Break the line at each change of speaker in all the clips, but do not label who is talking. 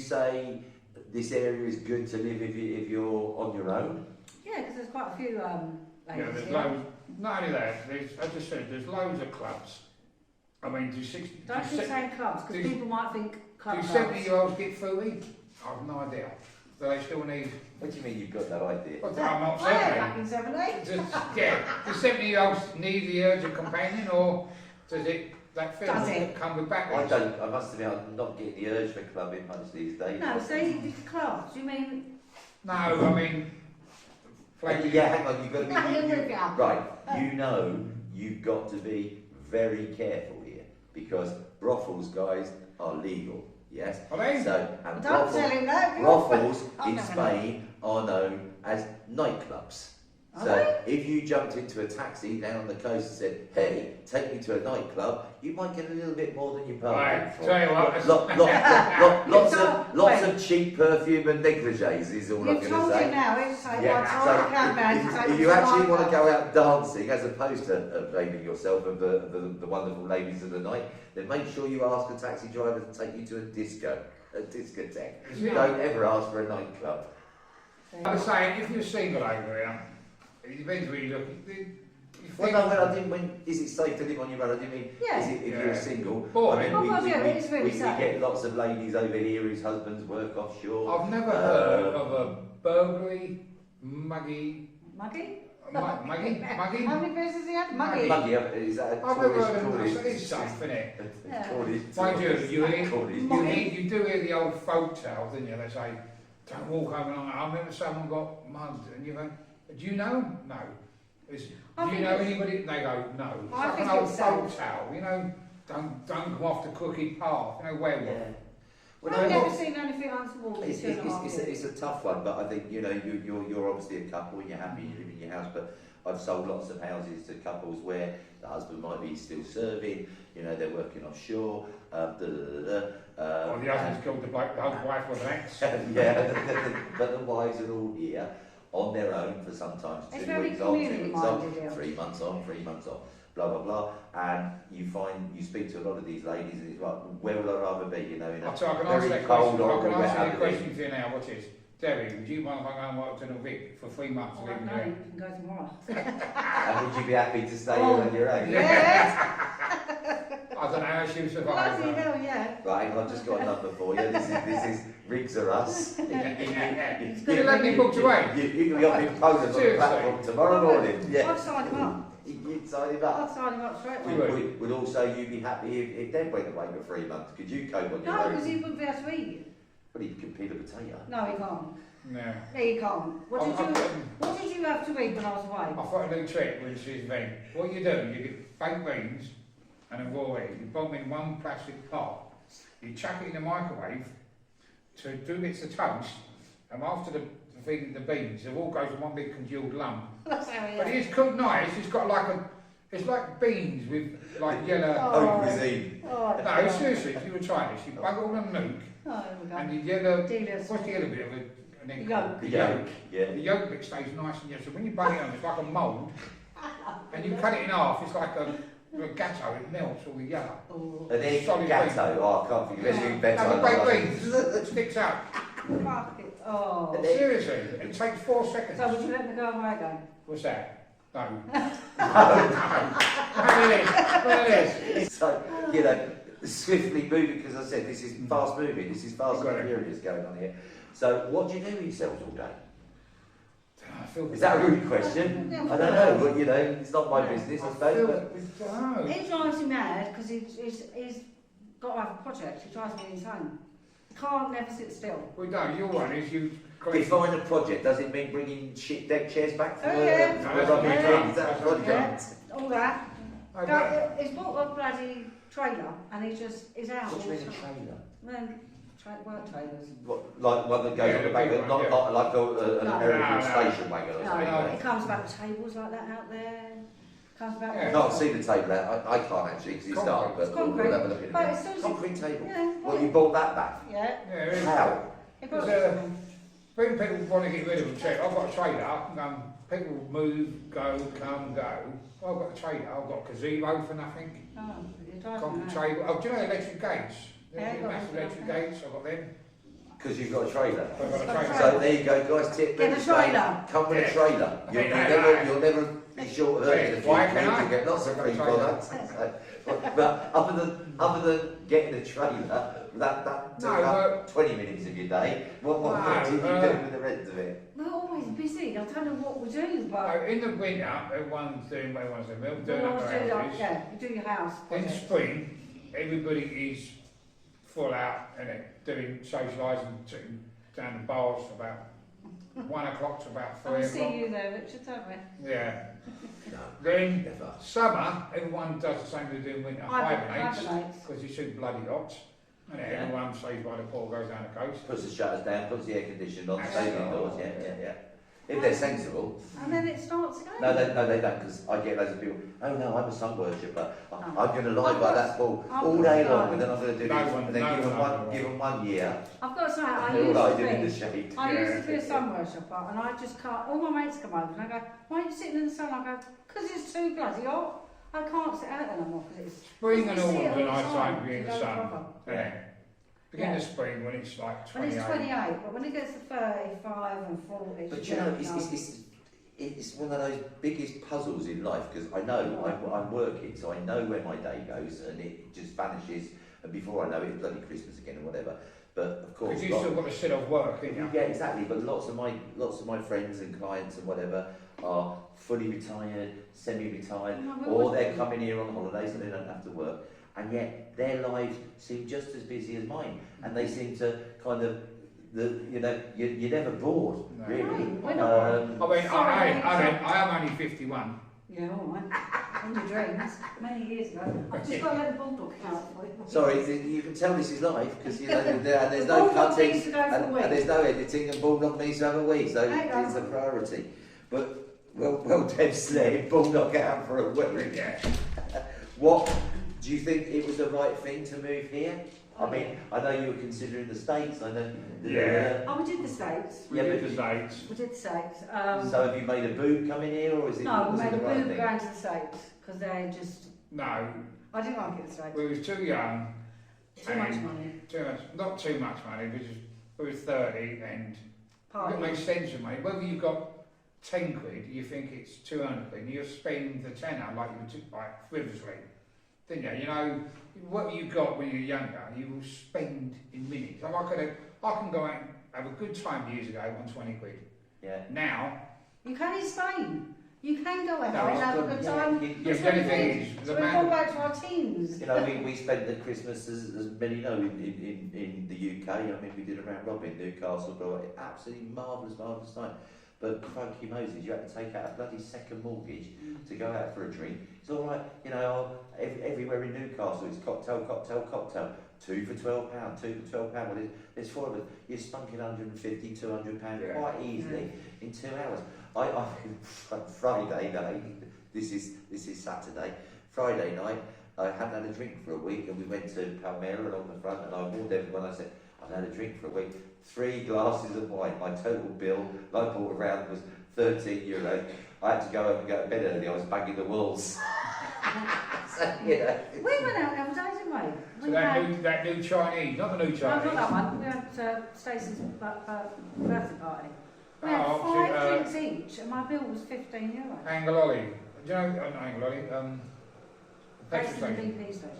say this area is good to live if you're on your own?
Yeah, because there's quite a few
yeah, there's loads. Not only that, as I said, there's loads of clubs. I mean,
Don't keep saying clubs, because people might think clubs.
Do 70-year-olds get fruity? I've no idea. Do they still need...
What do you mean you've got no idea?
Well, I'm not
I had back in 70.
Yeah, do 70-year-olds need the urge of companion, or does that feeling come with backwards?
I must admit, I'm not getting the urge for clubbing much these days.
No, see, it's clubs. You mean...
No, I mean...
Yeah, hang on, you've got to be...
Right,
you know you've got to be very careful here, because brothels, guys, are legal, yes?
Are they?
So, and
don't tell him that.
brothels in Spain are known as nightclubs. So if you jumped into a taxi down on the coast and said, hey, take me to a nightclub, you might get a little bit more than you bargained for.
Tell you what,
lots of cheap perfume and negligees is all I'm going to say.
You've told it now, it's like
if you actually want to go out dancing as opposed to blaming yourself of the wonderful ladies of the night, then make sure you ask a taxi driver to take you to a discotheque. Don't ever ask for a nightclub.
I was saying, if you're single over here, it depends where you look.
Well, no, I didn't mean, is it safe to live on your own? I didn't mean, is it if you're single?
Boy,
I mean, we
safe.
get lots of ladies over here whose husbands work offshore.
I've never heard of a burglary, muggy?
How many beers has he had? Muggy,
is that a
I've never heard of
Cornish?
that. It's safe, isn't it?
Mind
you do hear the old folk tales, didn't you? They say, don't walk home alone. I remember someone got mugged, and you go, do you know? No. Do you know anybody? They go, no. It's like an old folk tale, you know. Don't go off the crooked path, you know, werewolf.
Yeah.
Well, I've never seen anything untoward.
It's a tough one, but I think you're obviously a couple and you're happy you live in your house. But I've sold lots of houses to couples where the husband might be still serving, they're working offshore.
Or the husband's killed the wife with an axe.
Yeah, but the wives are all here on their own for sometimes 2 weeks on, 2 weeks off, 3 months on, 3 months off, blah blah blah. And you speak to a lot of these ladies, and it's like, where will I rather be? In a
I can answer that question. I can answer your question for you now. Watch this. Debbie, would you mind if I go and work to Vic for 3 months?
No, you can go tomorrow.
And would you be happy to stay here on your own?
Yes.
I don't know how she would survive.
Bloody hell, yeah.
Right, I've just got a number for you. This is Rigs Are Us.
You let me booked away.
You can be up in Poland on the platform tomorrow morning. Yeah.
I'd sign him up.
You'd sign him up.
I'd sign him up straight away.
Would also you be happy if Deb went away for 3 months? Could you cope on your own?
No, because he wouldn't be able to eat it.
Well, he could peel a potato.
No, he can't.
No.
No, you can't. What did you have to eat when I was away?
I've got a new trick, which is then, what you do, you get baked beans and a raw egg, you put them in one plastic pot, you chuck it in the microwave to 2 bits of toast, and after the feeding the beans, it all goes in one big congealed lump.
That's how
But it is cooked nice, it's got like it's like beans with like yellow...
cuisine.
No, seriously, if you were trying this, you bug all the nuke, and the yellow... What's the yellow bit of it?
The yolk.
The yolk, yeah.
The yolk bit stays nice and yellow, so when you bung it on, it's like a mould, and you cut it in half, it's like a gatto, it melts all the yellow.
An egg gatto? Oh, I can't think of anything better.
No, baked beans, it sticks out.
Fuck it. Oh.
Seriously, it takes 4 seconds.
So would you let me go away again?
What's that? No. Well, it is.
So, swiftly moving, because I said this is fast moving, this is fast and furious going on here. So, what do you do with yourselves all day? Is that a rude question? I don't know, but it's not my business, I suppose.
It drives me mad because he's got to have a project. It drives me insane. Can't never sit still.
Well, no, your one is you.
Define a project. Does it mean bringing shit deck chairs back from
Is that
a project?
All that. He's bought a bloody trailer and he's out.
What do you mean a trailer?
Work trailers.
What, like one that goes on the back, not like an American station wagon or something?
No, it comes about the tables like that out there. Comes about.
I can't see the table out. I can't actually because it's dark, but we'll have a look at it. Concrete table?
Yeah.
Well, you bought that back?
Yeah.
How?
When people want to get rid of them, check, I've got a trailer, people move, go, come, go. I've got a trailer, I've got a gazebo for nothing.
Oh,
Concrete table. Oh, do you know electric gates?
Yeah,
Massive electric gates, I've got them.
Because you've got a trailer.
I've got a trailer.
So there you go, guys. Tip.
Get a trailer.
Come with a trailer. You'll never be short of earnings.
Why can't I?
You get lots of free products. But other than getting a trailer, that took up 20 minutes of your day. What did you do with the rest of it?
We're always busy. I don't know what we do, but
No, in the winter, everyone's doing what everyone's doing. We're doing up their houses.
yeah, you do your house.
In spring, everybody is full out and doing socialising down the bars about 1 o'clock to about 3
I'll
o'clock.
see you there, Richard, don't we?
Yeah.
No,
Then
never.
summer, everyone does the same as they do in winter. Hibernates,
Hibernates.
because it's too bloody hot. And everyone stays by the pool, goes down the coast.
Puts the shutters down, puts the air conditioning on,
That's
stays
right.
indoors. Yeah. If they're sensible.
And then it starts again.
No, they don't, because I get loads of people, oh no, I'm a sun worshipper. I'm going to lie by that pool all day long, and then I'm going to do this. And then give them 1 year.
I've got to say,
and they're all hiding in the shade.
I used to be a sun worshipper, and I just can't. All my mates come over and I go, "Why are you sitting in the sun?" I go, "Because it's too bloody hot. I can't sit out there no more because it's."
Spring and
You see it
autumn's a
all the
nice
time,
time to be in
you
the
go
sun.
proper.
Yeah. Begin
Yeah.
of spring when it's like
When
28.
it's 28, but when it gets to 35 and 40,
But you know, it's one of those biggest puzzles in life, because I know I'm working, so I know where my day goes, and it just vanishes, and before I know it, it's bloody Christmas again or whatever. But of course,
Because you've still got to sit off work, haven't you?
yeah, exactly. But lots of my friends and clients and whatever are fully retired, semi-retired, or they're coming here on holidays and they don't have to work, and yet their lives seem just as busy as mine, and they seem to kind of. You're never bored,
No.
really.
No, we're not.
I am only 51.
Yeah, all right. In your dreams, many years ago. I've just got to let the bulldog out for you.
Sorry, you can tell this is live because there's
The
no
bulldog
cutting
needs to go for a
and
week.
there's no editing, and Bulldog needs to have a week, so
There you go.
it's a priority. But well, Deb's there, Bulldog out for a week.
Yeah.
What do you think it was the right thing to move here? I mean, I know you were considering the States. I know.
Yeah.
Oh, we did the States.
We did the States.
We did the States.
So have you made a boot coming here, or is it?
No, we
was it
made a
the right
move
thing?
going to the States because they're just.
No,
I didn't like it the States.
we was too young.
Too much money.
Not too much money, because we was 30 and it
Party.
makes sense of money. Whether you've got 10 quid, you think it's 200 quid, and you spend the tenner like you took like frivolously. Didn't you? You know, what you got when you're younger, you will spend in minutes. I can go out and have a good time years ago on 20 quid.
Yeah.
Now,
You can in Spain. You can go out
No,
and
it's
have a
good,
good
yeah.
time.
yeah, the only thing is,
So
the
we've
man.
gone back to our teens.
You know, we spent the Christmas, as many know, in the UK. I mean, we did a round robin, Newcastle, but absolutely marvellous night. But crikey Moses, you had to take out a bloody second mortgage to go out for a drink. It's all right, you know, everywhere in Newcastle, it's cocktail. 2 for £12, 2 for £12. Well, there's 4 of us. You're spunking £150, £200 quite easily in 2 hours. I Friday night. This is Saturday. Friday night, I hadn't had a drink for a week, and we went to Palmera along the front, and I warned everyone. I said, I've had a drink for a week. 3 glasses of wine. My total bill, I bought around, was €13. I had to go home and go to bed early. I was banging the walls. So, you know.
We went out the other day, didn't we?
So that new Chinese, not the new
No,
Chinese.
not that one. We had Stacey's birthday party. We had
Oh,
5 drinks each, and my bill was €15.
Angaloli. Do you know, not Angaloli, petrol
Based in the
station.
BP station.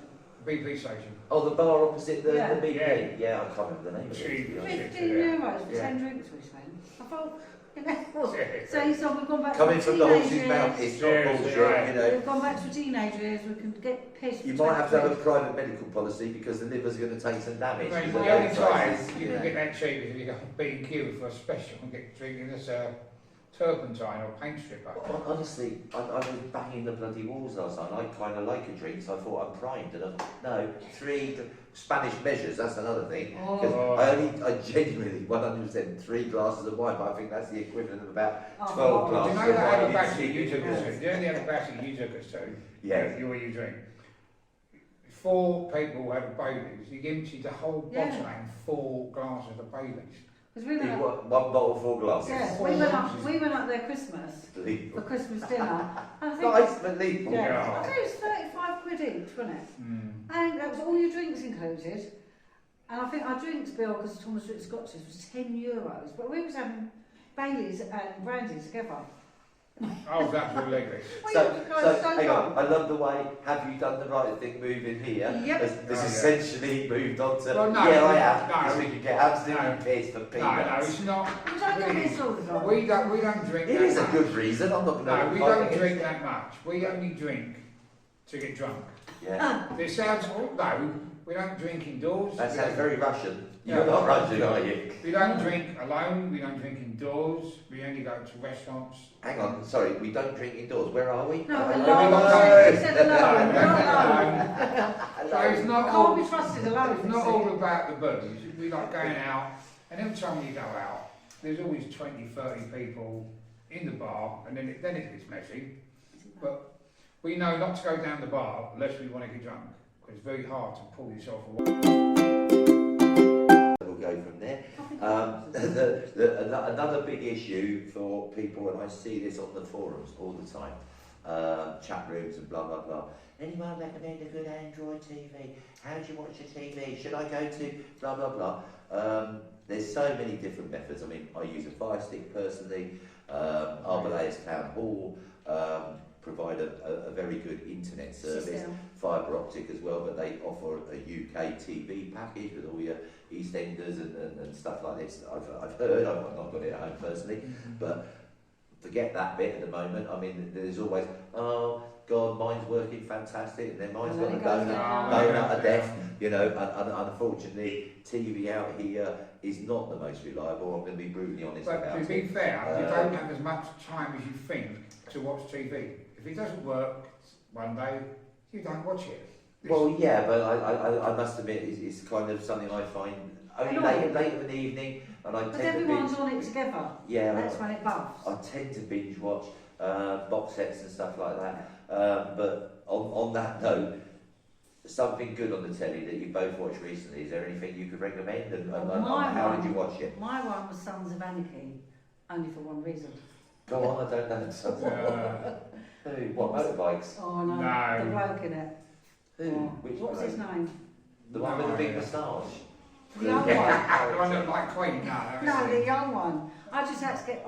BP station.
Oh, the bar opposite the
Yeah.
BP. Yeah, I can't remember the name of it.
Cheap.
to be honest.
€15 for
Yeah.
10 drinks we spent. I thought, you know,
Yeah.
so we've gone back
Coming
to
from the horse's
teenage
mouth,
years.
it's not
Seriously,
bullshit,
right.
you know.
We've gone back to teenage years, we can get pissed.
You
for
might have to have a
20
private medical policy because the liver's going to take some damage.
I mean,
because
the
of
only
those
time
prices,
you can get that cheap is if you go B&Q for a special and get drinking this turpentine or paint stripper.
Honestly, I was banging the bloody walls last night. I kind of like a drink, so I thought I'm primed. And I thought, no, 3 Spanish measures, that's another thing. Because
Oh.
I genuinely, 100%, 3 glasses of wine, but I think that's the equivalent of about
Oh,
12
Do you
glasses
know
of
that
wine.
other
in
battery you
secret.
took us to? Do you know the other battery you took us to?
Yeah.
You drink. 4 people had Baileys. You emptied the whole
Yeah.
bottle and 4 glasses of Baileys.
Because we went up,
One bottle, 4 glasses.
yeah, we went up there Christmas, for
Unbelievable.
Christmas dinner. And I think,
Nice, unbelievable.
yeah, I think it was 35 quid each, wasn't it?
Mm.
And that was all your drinks included. And I think our drinks bill, because Thomas Rick Scotches, was €10. But we was having Baileys and brandy together.
Oh, that's hilarious.
So hang on, I love the way, have you done the right thing moving here?
Yep.
Has essentially moved on to,
Well, no,
yeah, I have, because
no,
we can get absolutely
no,
pissed for
No,
peanuts.
it's not.
We don't get this all the time.
We don't drink
It
that
is a
much.
good reason, I'm not going to...
No, we don't drink that much. We only drink to get drunk.
Yeah,
This sounds, no, we don't drink indoors.
that sounds very Russian.
Yeah.
You're not Russian, are you?
We don't drink alone, we don't drink indoors, we only go to restaurants.
Hang on, sorry, we don't drink indoors. Where are we?
No,
alone.
alone. He said alone.
No,
Not alone.
So it's not
I
all,
can't be trusted alone.
it's not all about the booze. We like going out, and every time you go out, there's always 20, 30 people in the bar, and then it gets messy. But we know not to go down the bar unless we want to get drunk, because it's very hard to pull yourself away.
We'll go from there. Another big issue for people, and I see this on the forums all the time, chat rooms and blah blah blah. Anyone recommend a good Android TV? How do you watch your TV? Should I go to blah blah blah? There's so many different methods. I mean, I use a Fire Stick personally. Arboleas Town Hall provide a very good internet service, fibre optic as well, but they offer a UK TV package with all your EastEnders and stuff like this. I've heard, I've not got it at home personally, but forget that bit at the moment. I mean, there's always, oh God, mine's working fantastic, and then mine's got a donut of death, you know, and unfortunately, TV out here is not the most reliable. I'm going to be brutally honest about it.
But to be fair, you don't have as much time as you think to watch TV. If it doesn't work one day, you don't watch it.
Well, yeah, but I must admit, it's kind of something I find only late in the evening, and I tend to
everyone's on it together.
Yeah,
that's when it buffs.
I tend to binge watch box sets and stuff like that. But on that note, something good on the telly that you both watched recently. Is there anything you could recommend? And how did you watch it?
My one was Sons of Anarchy, only for one reason.
Go on, I don't know. What, motorbikes?
Oh no,
No.
the bloke in it.
Who? Which
What's his name?
The one with the big moustache?
The young one.
The one that like Queen?
No, the young one. I just had to get,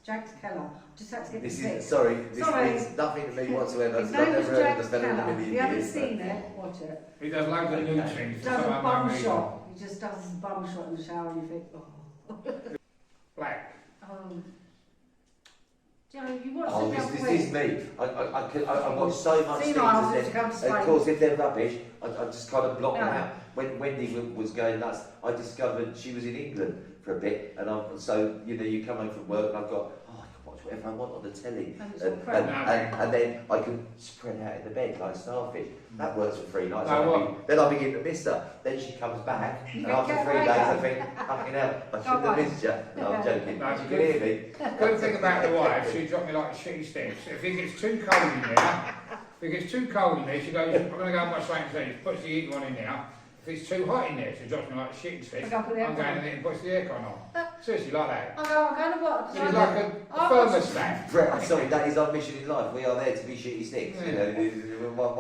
Jax Keller. Just had to get
This
the
is, sorry, this
Sorry.
means nothing to me whatsoever.
His
I've
name was
never heard
Jax
of the fella in a
Keller. If
million
you haven't
years.
seen it, watch it.
He does loads of nude things.
He does a bum shot. He just does his bum shot in the shower and you think, oh.
Black.
You watch
Oh,
the
this is me. I watch so much things, and of course, if they're rubbish, I just kind of block them out. When Wendy was going nuts, I discovered she was in England for a bit, and so you know, you come home from work, and I've got, I can watch whatever I want on the telly, and then I can spread out in the bed like starfish. That works for 3 nights. Then I begin to miss her. Then she comes back, and after 3 days, I think, fucking hell, I shouldn't have missed you. No, I'm joking.
No,
You can hear me.
Good thing about the wife, she dropped me like shitty sticks. If it gets too cold in there, she goes, I'm going to go and watch something today. She puts the heat one in there. If it's too hot in there, she drops me like shitty sticks. I'm going in there and puts the aircon on. Seriously, like that.
I'm going to watch.
It's like a thermostat.
Brett, I'm sorry, that is our mission in life. We are there to be shitty sticks.
Yeah.
You know,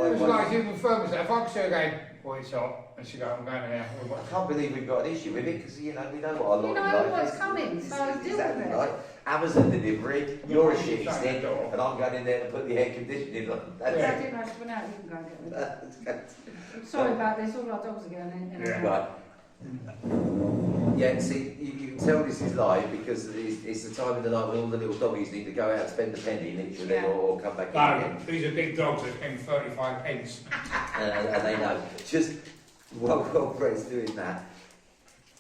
It's like a human thermostat. If I could see her going, boy, it's hot, and she go, I'm going in there.
I can't believe we've got an issue with it because, you know, we know what our lot
You
of
know
life
what's
is.
coming, so deal with
Exactly
it.
right. Amazon delivery, you're a shitty
Shut
stick,
the door.
and I'm going in there to put the air conditioning on.
I didn't know she went out, you can go and get me.
That's
Sorry about this, all our dogs are going in.
Right. Yeah, see, you can tell this is live because it's the time of the night when all the little doggies need to go out and spend a penny, literally, or come back in again.
These are big dogs that spend 35 pence.
And they know. Just while Brett's doing that,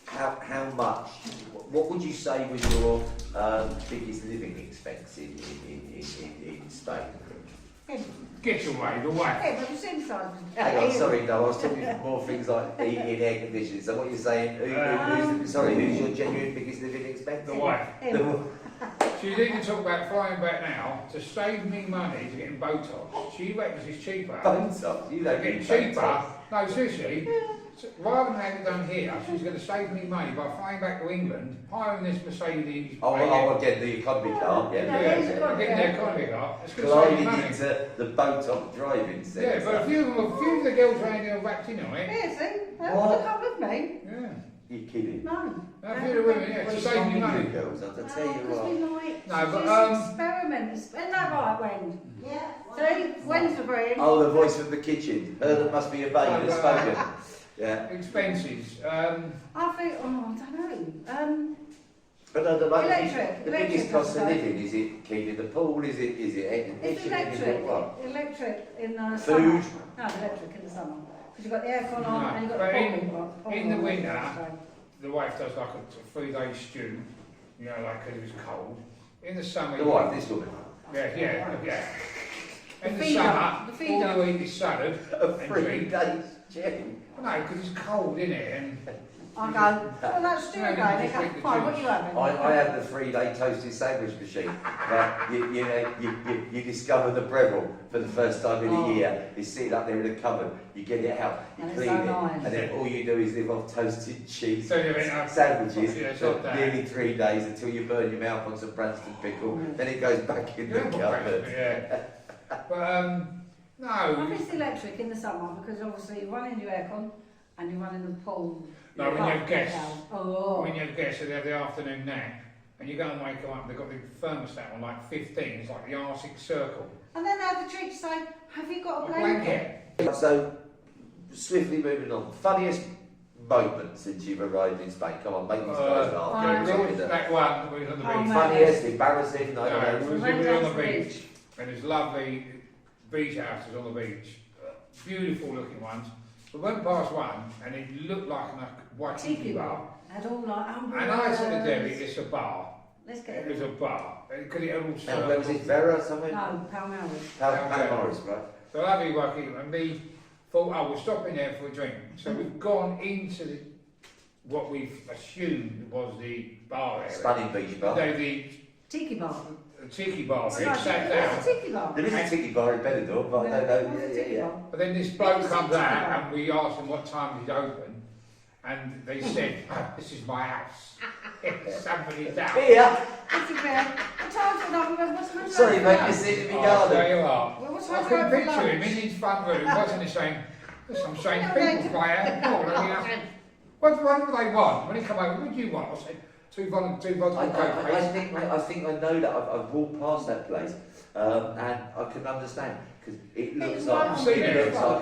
how much? What would you say was your biggest living expense in Spain?
Get your way, the wife.
Hey, but you seem so.
Hang on, sorry, no, I was talking more things like heating, air conditioning. So what you're saying? Who's your genuine biggest living expense?
The wife.
The-
She's even talking about flying back now to save me money to getting Botox. She reckons it's cheaper.
Botox? You don't
Getting
need
cheaper.
Botox.
No, seriously. rather than have it done here, she's going to save me money by flying back to England, hiring this Mercedes.
I'll get the economy car,
Getting the economy car. It's going to save me
gliding
money.
into the boat-top driving centre.
Yeah, but a few of the girls around here are wrapped in on it.
Yeah, see? They
What?
want to come with me.
Yeah.
You're kidding.
No.
A few of the women, yeah, to save me money.
Girls, I'll tell you
Because
what.
we like
No,
to
but,
just experiment. Isn't that right, Wen?
Yeah.
See? Wen's the brain.
Oh, the voice from the kitchen. Her that must be a babe has spoken. Yeah.
Expenses.
I think, I don't know.
But no,
Electric.
the biggest
Electric,
cost of
I suppose.
living, is it keeping the pool, is it
It's
air conditioning, is it what?
electric in the
Food?
summer. No, electric in the summer. Because you've got the aircon on
No,
and you've got
but
the pool.
in the winter, the wife does like a 3-day stew, you know, like because it was cold. In the summer,
The wife, this woman.
yeah. In the
feeder,
summer,
the feeder.
all you eat is salad
A
and
3
drink.
days stew.
No, because it's cold, isn't it? And
I go, well, that's stew
No,
again. They
just
go,
drink the
fine, what
juice.
you having?
I had the 3-day toasted sandwich machine. You discover the Breville for the first time in a year. It's sitting up there in the cupboard. You get it out, you
And it's
clean
so
it,
nice.
and then all you do is live off toasted cheese
So you went,
sandwiches
yeah, it's
for
not that.
nearly 3 days until you burn your mouth on some Branston pickle. Then it goes back in the cupboard.
yeah. But no,
I think it's electric in the summer because obviously you're running your aircon and you're running the pool.
No, when you have guests.
Oh.
when you have guests, they have the afternoon nap, and you go and wake them up, they've got the thermostat on like 15. It's like the Arctic Circle.
And then they have the treat to say, have you got a
A
blanket?
blanket.
So, swiftly moving on. Funniest moment since you've arrived in Spain? Come on, make these guys laugh.
fine.
Give us something
That one, we was on the
Oh,
beach.
man.
funniest, embarrassing, I
No,
don't know.
we
Went
were
down
on the
to the
beach, and there's lovely beach houses on the beach, beautiful looking ones. We went past one, and it looked like a white tiki bar.
Had all like
And
umbrellas.
I said to Debbie, it's a bar.
Let's get
It
it.
was a bar. Because it had all
And where was it, Vera or somewhere?
No, Palmyra.
Morris, right?
So lovely working, and me thought, oh, we'll stop in there for a drink. So we've gone into what we've assumed was the bar area.
Stunning beach bar.
The
Tiki bar.
tiki bar,
It's
we
like-
sat
What's
down.
a tiki bar?
There is a tiki bar in Benidorm, but I don't know.
What's a tiki bar?
But then this bloke comes out and we asked him what time he'd open, and they said, oh, this is my house. It's somebody's house.
Here!
Tiki bar. What time's it up? What's the
Sorry, mate, you're sitting in my
Oh,
garden.
there you are.
Well, what's
I
the
can
time for
picture him in
lunch?
his front room, wasn't he, saying, there's some strange
Yeah,
people
they-
fly out. What do they want? When he come over, what do you want? I said, two vodka
I think I know that. I've walked past that place, and I can understand because it looks
It's
like
right
on the beach.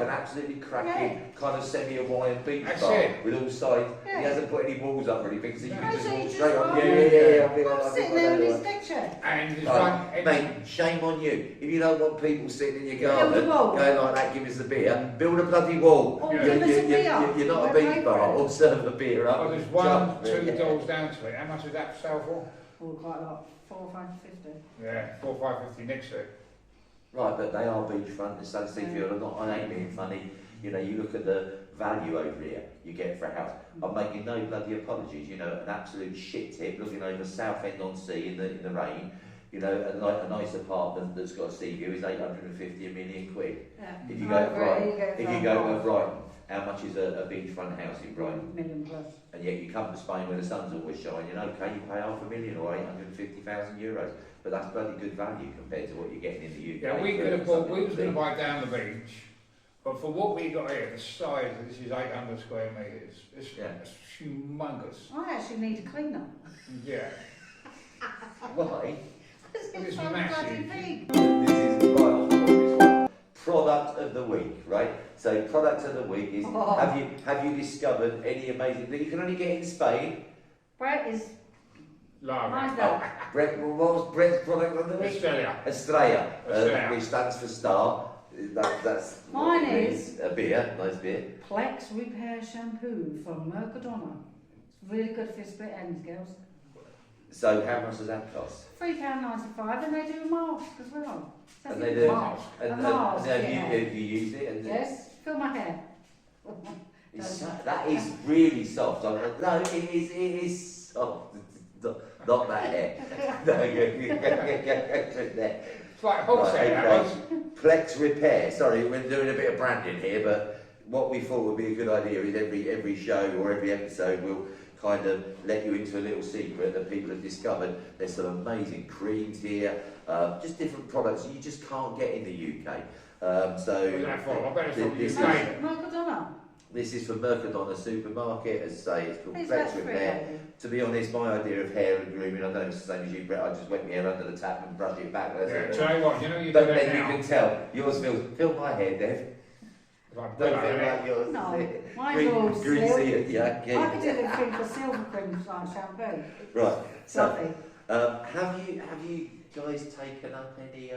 an absolutely cracking kind of semi-Hawaiian beach
That's
bar
it.
with all sides.
Yeah.
He hasn't put any walls up or anything, so you
No,
can just
so you
walk
just
straight
go
up.
on.
Yeah.
I'm sitting there in his deck chair.
And his
Right,
one,
mate, shame on you. If you don't want people sitting in your
Build a
garden
wall.
going like that, give us a beer, build a bloody wall.
Or
Yeah.
give us a beer.
You're not a
We're
beach
paid
bar,
for it.
or serve a beer up.
well, there's
and
one,
jump.
two
Yeah.
doors down to it. How much is that sell for?
Oh, quite a lot. 4 or 5.50.
Yeah, 4 or 5.50 next to it.
Right, but they are beachfront, the Sun Seafield. I ain't being funny. You know, you look at the value over here you get for a house. I'm making no bloody apologies. You know, an absolute shit tip looking over Southend on Sea in the rain. You know, a nice apartment that's got a sea view is 850 £1 million.
Yeah.
If you go to Brighton, if you go to
to
Brighton, how much is a beachfront house in Brighton?
million plus.
And yet you come to Spain where the sun's always shining, okay, you pay €500,000 or 850,000 euros, but that's bloody good value compared to what you're getting in the UK.
Yeah, we
for
could have bought,
something
we was going to
big.
buy down the beach, but for what we got here, the size, this is 800 square metres. It's humongous.
I actually need a cleaner.
Yeah.
Why?
It's
It's
so
massive.
bloody big.
This is right off the top of this one. Product of the week, right? So product of the week is
Oh.
have you discovered any amazing that you can only get in Spain?
Brett is
Lager.
mine's that.
Brett, what was Brett's product of the week?
Australia.
Estrella,
Estrella.
which stands for star. That's
Mine
what it
is-
means. A beer, nice beer.
Plex Repair Shampoo from Mercadona. It's really good for your split ends, girls.
So how much does that cost?
£3.95 and they do a mask as well. So
And
if
they
you-
do.
Miles.
And
mask,
have
yeah.
you used it? And
Yes, fill my hair.
that is really soft. No, it is soft. Not that hair. No,
It's like wholesale,
Right,
that
okay.
was.
Plex Repair. Sorry, we're doing a bit of branding here, but what we thought would be a good idea is every show or every episode will kind of let you into a little secret that people have discovered. There's some amazing creams here, just different products you just can't get in the UK. This is from Mercadona supermarket, as I say, it's called Factual Hair. To be honest, my idea of hair and grooming, I know it's the same as you, Brett, I just wet my hair under the tap and brush it back.
Yeah, tell you what, you know you do
but
that
then
now.
you can tell, yours feels my hair, Dev.
Like
Don't
Bella,
feel
innit?
like yours.
No, mine's all
Greasy,
silk.
yeah.
I could do the cream for silver cream like shampoo.
Right, so
Lovely.
have you guys taken up any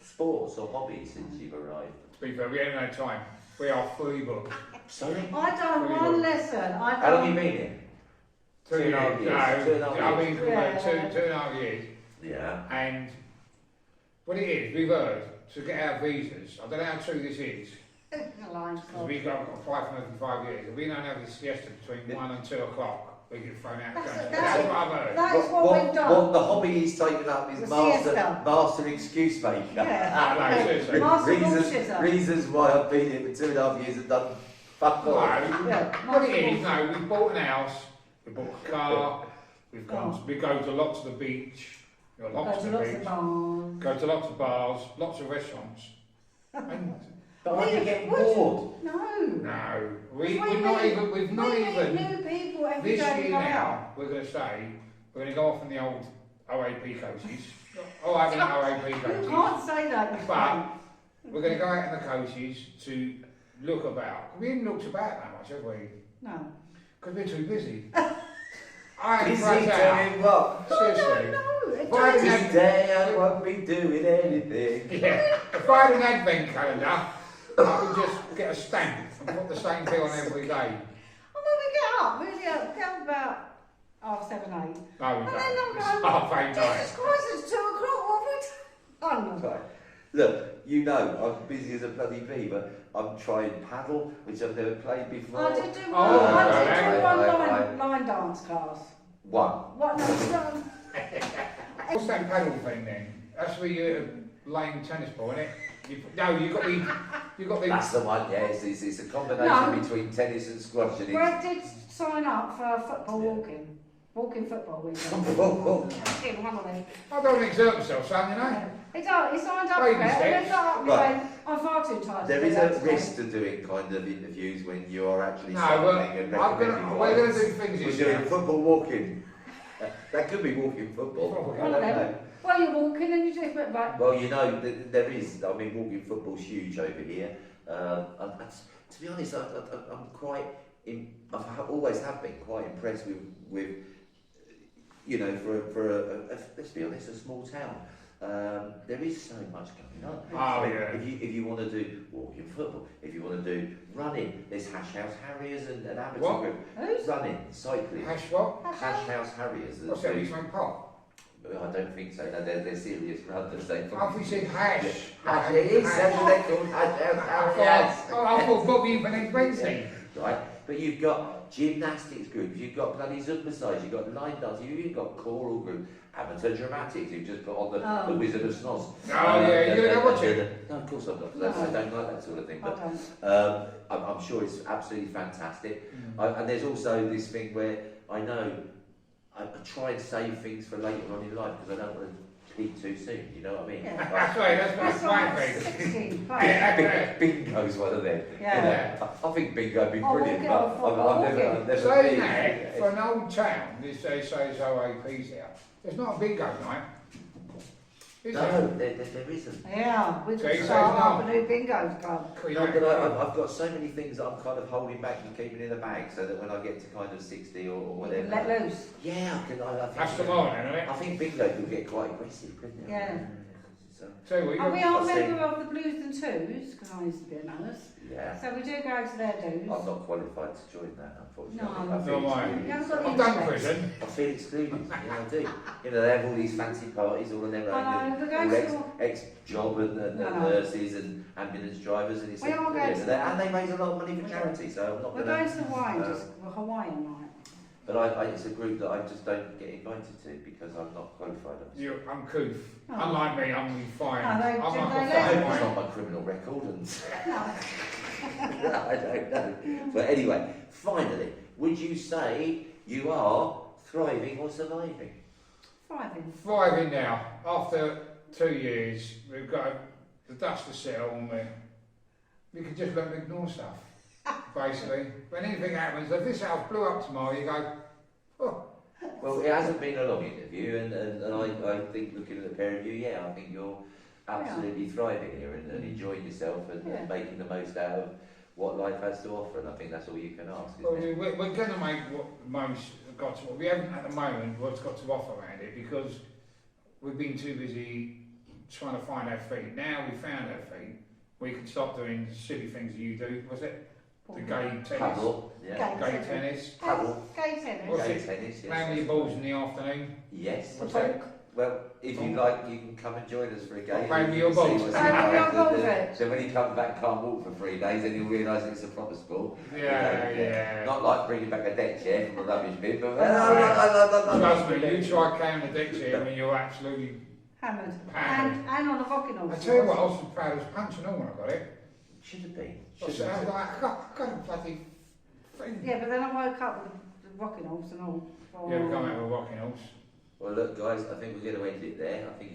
sports or hobbies since you've arrived?
To be fair, we haven't had time. We are fully booked.
Sorry?
I done one lesson.
How long have you been here?
2.5 years. I've been for about 2.5 years.
Yeah.
And what it is, we've heard to get our visas. I don't know how true this is. Because we've got applied for every 5 years. If we don't have this siesta between 1 and 2 o'clock, we get thrown out of the country. That's what I've heard.
That's what we've done.
What the hobby he's taken up is
The
master excuse maker.
Yeah.
seriously.
Master bullshitter.
Reasons why I've been here for 2.5 years and done fuck all.
What it is, no, we bought an house, we bought a car, we've gone, we go to lots of the beach, we go lots of the beach, go to lots of bars, lots of restaurants. And
But are you getting bored?
No.
we've not even,
new people every
this
day
year
go
now,
out.
we're going to say, we're going to go off in the old OAP coaches. Oh, I haven't OAP
You
coaches.
can't say that.
But we're going to go out in the coaches to look about. We haven't looked about that much, have we?
No.
Because we're too busy. I
Busy
am
doing what?
Seriously.
Today I won't be doing anything.
Yeah. If I had an advent calendar, I could just get a stamp and put the same thing on every day.
And when we get up, get up about 7:30.
No, we
And
don't.
then I'm
It's
going,
half 8
Jesus
night.
Christ, it's 2 o'clock, what have we done?
Right. Look, you know I'm busy as a bloody bee, but I'm trying paddle, which I've never played before.
I did do one,
Oh,
line dance class.
One.
What? No,
What's that paddle thing then? That's where you're laying tennis ball, isn't it? You've got the.
That's the one, yeah. It's a combination
No.
between tennis and squash. And
Brett did sign up for football walking football weekend. Did one of them.
I don't exert myself, son, you know.
He signed up for
Baby
it, and then
steps.
got up and
Right.
went, I'm far too tired.
There
to
is
do that
a
today."
risk to doing kind of interviews when you are actually
No,
cycling and
we're
recommending
going to
clients.
do things
We're
this
doing
year.
football walking. That could be walking football. I
One
don't
of them.
know.
Well, you're walking and you just went back.
Well, you know, there is. I mean, walking football's huge over here. To be honest, I'm quite. I always have been quite impressed with you know, for a let's be honest, a small town. There is so much going on.
Oh,
I mean,
yeah.
If you want to do walking football, if you want to do running, there's Hash House Harriers and amateur
What?
group.
Who's?
Running, cycling.
Hash what?
Hash House Harriers.
What's that? Eastman Park?
I don't think so. No, they're serious runners. They
I thought you said hash.
Hash, it is. That's what they call Hash House Harriers.
I thought Bobby and Vanessa Wednesday.
Right, but you've got gymnastics groups, you've got bloody zouk massage, you've got line dancing, you've got choral group, amateur dramatics. You've just put on the Wizard of Snoz.
Oh yeah, you're gonna watch it.
No, of course I'm not.
No.
I don't like that sort of thing.
I
But
don't.
I'm sure it's absolutely fantastic. And there's also this thing where I know I try and save things for later on in life because I don't want to peak too soon. You know what I mean?
Yeah.
That's right, that's my
like
thing.
16.
Bingo's one of them.
Yeah.
You know, I think bingo would be
Oh,
brilliant,
walking,
but I've never
Saying
been.
that, for an old town, they say it's OAP's there, there's not a bingo night. Is
No, there isn't.
Yeah, we
So
could
you
start
say
up
no?
a new bingo club.
there?
No, but I've got so many things that I'm kind of holding back and keeping in the bag, so that when I get to kind of 60 or
You
whatever,
can let loose.
yeah, I think
That's the morning, isn't it?
I think bingo could get quite aggressive, couldn't it?
Yeah.
So,
So what
And we
you
are
I'll
a
see.
member of the Blues and Twos, because I used to be a nurse.
yeah.
So we do go to their dues.
I'm not qualified to join that, unfortunately.
No.
I feel
Nor am I.
excluded.
You haven't got the
I've done
interest.
prison.
I feel excluded. Yeah, I do. You know, they have all these fancy parties all on their own.
I know,
and
we're going
all
to...
ex-job and
No.
nurses and ambulance drivers, and it's
We are going
brilliant.
to-
And they raise a lot of money for charity, so I'm not
We're
going
going to Hawaii,
Uh,
just Hawaiian night.
But it's a group that I just don't get invited to because I'm not qualified.
You're uncouth.
Oh.
Unlike me, I'm fine.
No, they-
I'm
they
like
let
a
It's
fine
not my criminal record, and
No.
I don't know. But anyway, finally, would you say you are thriving or surviving?
Thriving.
now. After 2 years, we've got the dust to settle and we can just learn to ignore stuff. Basically, when anything happens, if this house blew up tomorrow, you go, oh.
Well, it hasn't been a long interview, and I think looking at the pair of you, yeah, I think you're absolutely thriving here and enjoying yourself and making the most out of what life has to offer, and I think that's all you can ask, isn't
Well,
it?
we're going to make what most got to, what we haven't at the moment, what's got to offer around it, because we've been too busy trying to find our feet. Now we found our feet, we can stop doing silly things that you do. Was it? The gay tennis.
Paddle, yeah.
Gay tennis.
Paddle.
Gay tennis.
What's
Gay
it?
tennis, yes.
Playing with your balls in the afternoon.
Yes.
What's that?
Well, if you like, you can come and join us for a game.
Play with your
You can see
balls.
what's
Play with
happening.
your balls, Rich.
So when you come back, can't walk for 3 days, then you'll realise it's a proper sport.
Yeah.
Not like bringing back a deck chair from a rubbish bin, but
Trust me, you try carrying a deck chair when you're absolutely
Hammered.
Hammered.
And on a rocking horse.
I tell you what, I was so proud as punch and all when I got it.
Should have been.
I was like, I got a bloody thing.
Yeah, but then I woke up with the rocking horse and all.
Yeah, we're going to have a rocking horse.
Well, look, guys, I think we're going to end it there. I think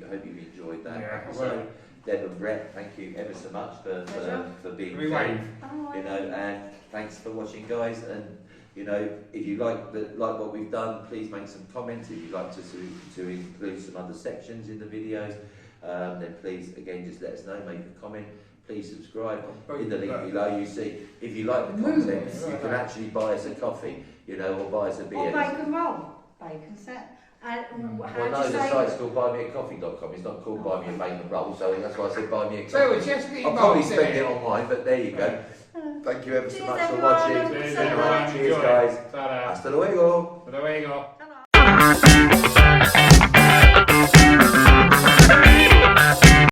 I hope you've enjoyed that
Yeah,
episode. Deb and Brett, thank you ever so much for being
We
Fave,
wave.
Oh,
you know, and thanks for watching, guys. And you know, if you like what we've done, please make some comments. If you'd like to include some other sections in the videos, then please again just let us know. Make a comment. Please subscribe. In the link below, you see if you like the content, you can actually buy us a coffee, you know, or buy us a beer.
Or bacon roll. Bacon set. And how
Well,
do
no,
you
the
say?
site's called buymeacoffee.com. It's not called Buy Me a Bacon Roll, so that's why I said buy me a
So
coffee.
it's just
I'll probably spend it on mine, but there you go. Thank you ever so
Cheers,
much for
everyone.
watching.
Cheers,
everyone.
Cheers, guys.
Ta-da.
Hasta luego.
Hasta luego.